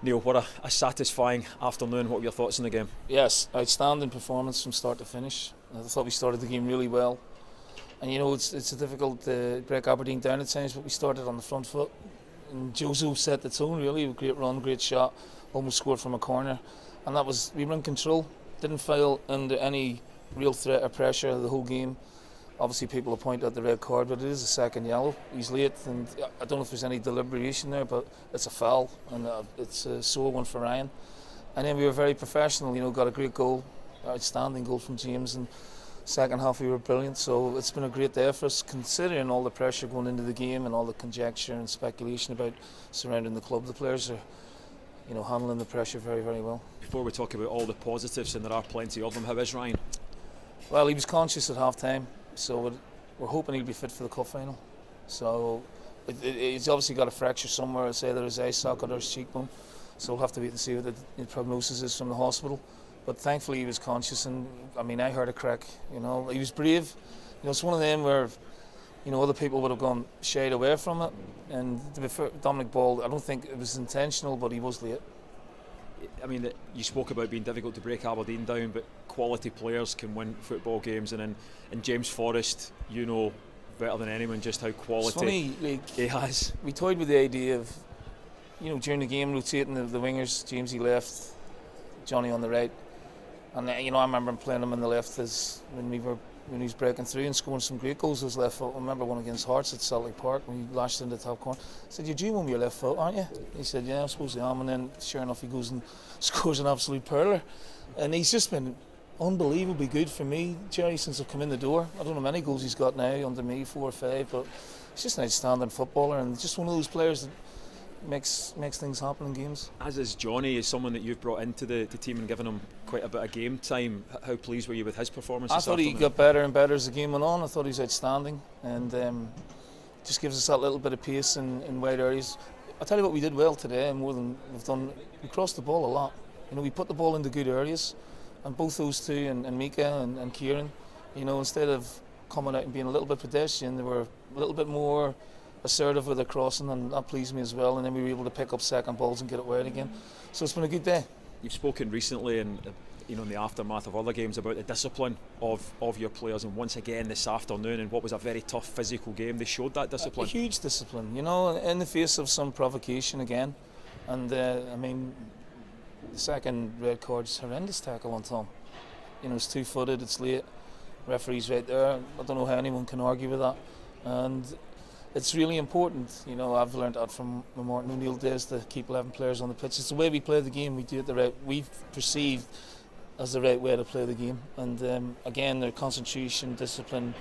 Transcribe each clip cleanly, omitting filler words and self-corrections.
Neil, what a satisfying afternoon. What were your thoughts on the game? Yes, outstanding performance from start to finish. I thought we started the game really well. And you know, it's a difficult to break Aberdeen down at times, but we started on the front foot. And Jozo set the tone really, a great run, great shot, almost scored from a corner. And we were in control, didn't fail under any real threat or pressure the whole game. Obviously people will point out the red card, but it is a second yellow. He's late, and I don't know if there's any deliberation there, but it's a foul, and it's a sore one for Ryan. And then we were very professional, you know, got a great goal, outstanding goal from James, and second half we were brilliant. So it's been a great day for us, considering all the pressure going into the game and all the conjecture and speculation about surrounding the club. The players are, you know, handling the pressure very, very well. Before we talk about all the positives, and there are plenty of them, how is Ryan? Well, he was conscious at half time, so we're hoping he'll be fit for the cup final. So he's obviously got a fracture somewhere, say either his eye socket or his cheekbone, so we'll have to wait and see what the prognosis is from the hospital. But thankfully he was conscious, and I mean, I heard a crack, you know. He was brave. You know, it's one of them where, you know, other people would have gone shied away from it. And to be fair, Dominic Ball, I don't think it was intentional, but he was late. I mean, you spoke about being difficult to break Aberdeen down, but quality players can win football games, and in James Forrest, you know better than anyone just how quality it's funny, like, he has. We toyed with the idea of, you know, during the game rotating the wingers, Jamesy left, Johnny on the right. And you know, I remember him playing him on the left when he was breaking through and scoring some great goals with his left foot. I remember one against Hearts at Celtic Park when he lashed into the top corner. I said, "You're due one with your left foot, aren't you?" He said, "Yeah, I suppose I am." And then sure enough, he goes and scores an absolute pearler. And he's just been unbelievably good for me, Jerry, since I've come in the door. I don't know how many goals he's got now under me, 4 or 5, but he's just an outstanding footballer and just one of those players that makes things happen in games. As is Johnny, is someone that you've brought into the team and given him quite a bit of game time. How pleased were you with his performance? I thought he got better and better as the game went on. I thought he was outstanding, and just gives us that little bit of pace in wide areas. I'll tell you what we did well today, and more than we've done, we crossed the ball a lot. You know, we put the ball into good areas, and both those two, and Mika and Kieran, you know, instead of coming out and being a little bit pedestrian, they were a little bit more assertive with their crossing, and that pleased me as well. And then we were able to pick up second balls and get it wide again. So it's been a good day. You've spoken recently, and you know, in the aftermath of other games, about the discipline of your players, and once again this afternoon, in what was a very tough physical game, they showed that discipline. A huge discipline, you know, in the face of some provocation again. And I mean, the second red card's horrendous tackle on Tom. You know, it's 2-footed, it's late, referee's right there. I don't know how anyone can argue with that. And it's really important, you know. I've learned that from my Martin O'Neill days, to keep 11 players on the pitch. It's the way we play the game. We do it the right. We've perceived as the right way to play the game. And again, their concentration, discipline,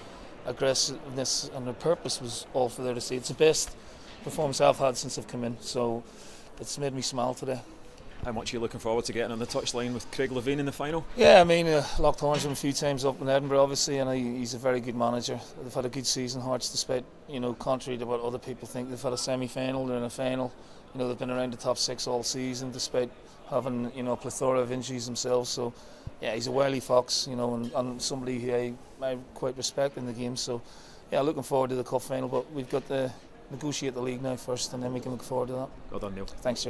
aggressiveness, and their purpose was all for there to see. It's the best performance I've had since I've come in. So it's made me smile today. How much are you looking forward to getting on the touchline with Craig Levein in the final? Yeah, I mean, locked horns with him a few times up in Edinburgh, obviously, and he's a very good manager. They've had a good season, Hearts, despite, you know, contrary to what other people think. They've had a semi-final, they're in a final. You know, they've been around the top 6 all season, despite having, you know, a plethora of injuries themselves. So, yeah, he's a wily fox, you know, and somebody who I quite respect in the game. So, yeah, looking forward to the cup final, but we've got to negotiate the league now first, and then we can look forward to that. Well done, Neil. Thanks, Jerry.